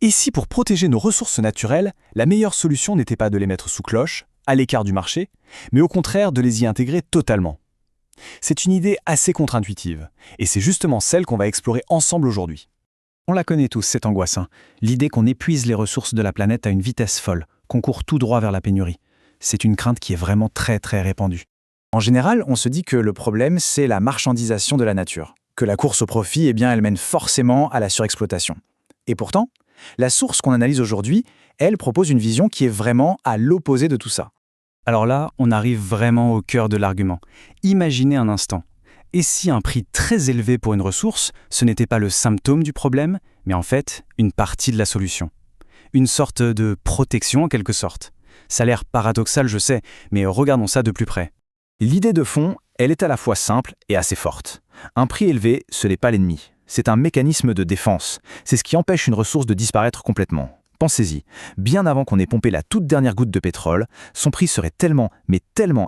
Et si pour protéger nos ressources naturelles, la meilleure solution n'était pas de les mettre sous cloche, à l'écart du marché, mais au contraire de les y intégrer totalement? C'est une idée assez contre-intuitive, et c'est justement celle qu'on va explorer ensemble aujourd'hui. On la connaît tous, cette angoisse. L'idée qu'on épuise les ressources de la planète à une vitesse folle, qu'on court tout droit vers la pénurie. C'est une crainte qui est vraiment très répandue. En général, on se dit que le problème, c'est la marchandisation de la nature, que la course au profit, elle mène forcément à la surexploitation. Et pourtant, la source qu'on analyse aujourd'hui, elle propose une vision qui est vraiment à l'opposé de tout ça. Alors là, on arrive vraiment au cœur de l'argument. Imaginez un instant. Et si un prix très élevé pour une ressource, ce n'était pas le symptôme du problème, mais en fait, une partie de la solution. Une sorte de protection en quelque sorte. Ça a l'air paradoxal, je sais, mais regardons ça de plus près. L'idée de fond, elle est à la fois simple et assez forte. Un prix élevé, ce n'est pas l'ennemi. C'est un mécanisme de défense. C'est ce qui empêche une ressource de disparaître complètement. Pensez-y, bien avant qu'on ait pompé la toute dernière goutte de pétrole, son prix serait tellement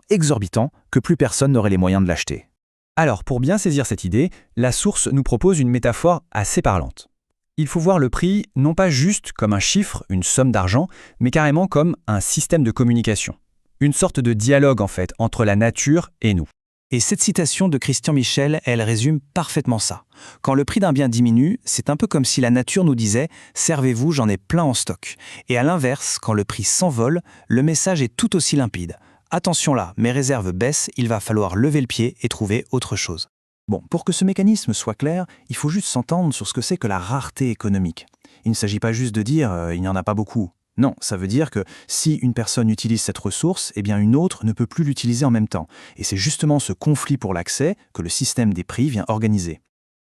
exorbitant que plus personne n'aurait les moyens de l'acheter. Alors, pour bien saisir cette idée, la source nous propose une métaphore assez parlante. Il faut voir le prix non pas juste comme un chiffre, une somme d'argent, mais carrément comme un système de communication. Une sorte de dialogue en fait entre la nature et nous. Et cette citation de Christian Michel, elle résume parfaitement ça. Quand le prix d'un bien diminue, c'est un peu comme si la nature nous disait « servez-vous, j'en ai plein en stock ». Et à l'inverse, quand le prix s'envole, le message est tout aussi limpide. Attention là, mes réserves baissent, il va falloir lever le pied et trouver autre chose. Bon, pour que ce mécanisme soit clair, il faut juste s'entendre sur ce que c'est que la rareté économique. Il ne s'agit pas juste de dire « il n'y en a pas beaucoup ». Non, ça veut dire que si une personne utilise cette ressource, une autre ne peut plus l'utiliser en même temps. Et c'est justement ce conflit pour l'accès que le système des prix vient organiser.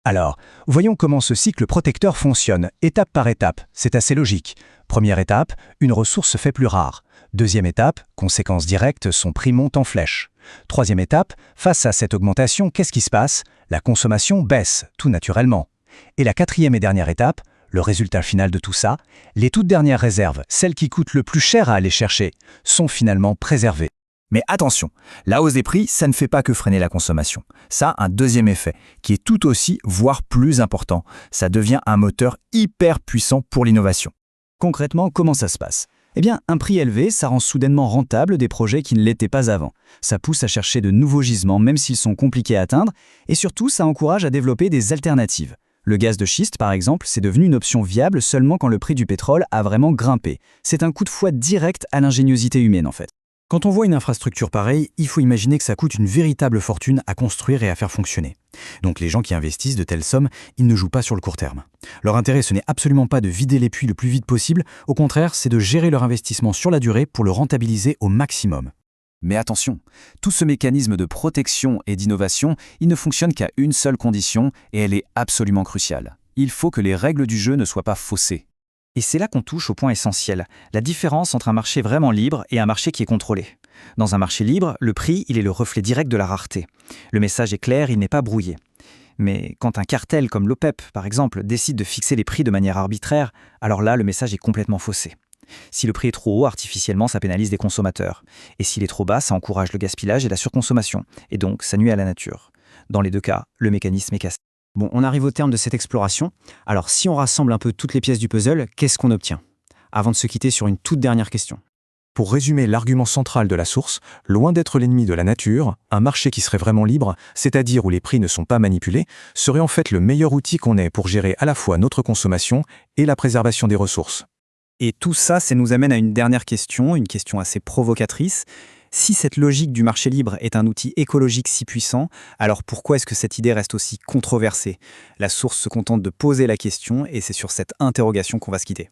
Alors, voyons comment ce cycle protecteur fonctionne, étape par étape. C'est assez logique. Première étape, une ressource se fait plus rare. Deuxième étape, conséquence directe, son prix monte en flèche. Troisième étape, face à cette augmentation, qu'est-ce qui se passe? La consommation baisse, tout naturellement. Et la quatrième et dernière étape, le résultat final de tout ça, les toutes dernières réserves, celles qui coûtent le plus cher à aller chercher, sont finalement préservées. Mais attention, la hausse des prix, ça ne fait pas que freiner la consommation. Ça a un deuxième effet, qui est tout aussi, voire plus important. Ça devient un moteur hyper puissant pour l'innovation. Concrètement, comment ça se passe? Un prix élevé, ça rend soudainement rentable des projets qui ne l'étaient pas avant. Ça pousse à chercher de nouveaux gisements, même s'ils sont compliqués à atteindre, et surtout, ça encourage à développer des alternatives. Le gaz de schiste, par exemple, c'est devenu une option viable seulement quand le prix du pétrole a vraiment grimpé. C'est un coup de fouet direct à l'ingéniosité humaine, en fait. Quand on voit une infrastructure pareille, il faut imaginer que ça coûte une véritable fortune à construire et à faire fonctionner. Donc les gens qui investissent de telles sommes, ils ne jouent pas sur le court terme. Leur intérêt, ce n'est absolument pas de vider les puits le plus vite possible, au contraire, c'est de gérer leur investissement sur la durée pour le rentabiliser au maximum. Mais attention, tout ce mécanisme de protection et d'innovation, il ne fonctionne qu'à une seule condition, et elle est absolument cruciale. Il faut que les règles du jeu ne soient pas faussées. Et c'est là qu'on touche au point essentiel, la différence entre un marché vraiment libre et un marché qui est contrôlé. Dans un marché libre, le prix, il est le reflet direct de la rareté. Le message est clair, il n'est pas brouillé. Mais quand un cartel comme l'OPEP, par exemple, décide de fixer les prix de manière arbitraire, alors là, le message est complètement faussé. Si le prix est trop haut, artificiellement, ça pénalise des consommateurs. Et s'il est trop bas, ça encourage le gaspillage et la surconsommation. Et donc, ça nuit à la nature. Dans les deux cas, le mécanisme est cassé. Bon, on arrive au terme de cette exploration. Alors, si on rassemble un peu toutes les pièces du puzzle, qu'est-ce qu'on obtient? Avant de se quitter sur une toute dernière question. Pour résumer l'argument central de la source, loin d'être l'ennemi de la nature, un marché qui serait vraiment libre, c'est-à-dire où les prix ne sont pas manipulés, serait en fait le meilleur outil qu'on ait pour gérer à la fois notre consommation et la préservation des ressources. Et tout ça, ça nous amène à une dernière question, une question assez provocatrice. Si cette logique du marché libre est un outil écologique si puissant, alors pourquoi est-ce que cette idée reste aussi controversée? La source se contente de poser la question et c'est sur cette interrogation qu'on va se quitter.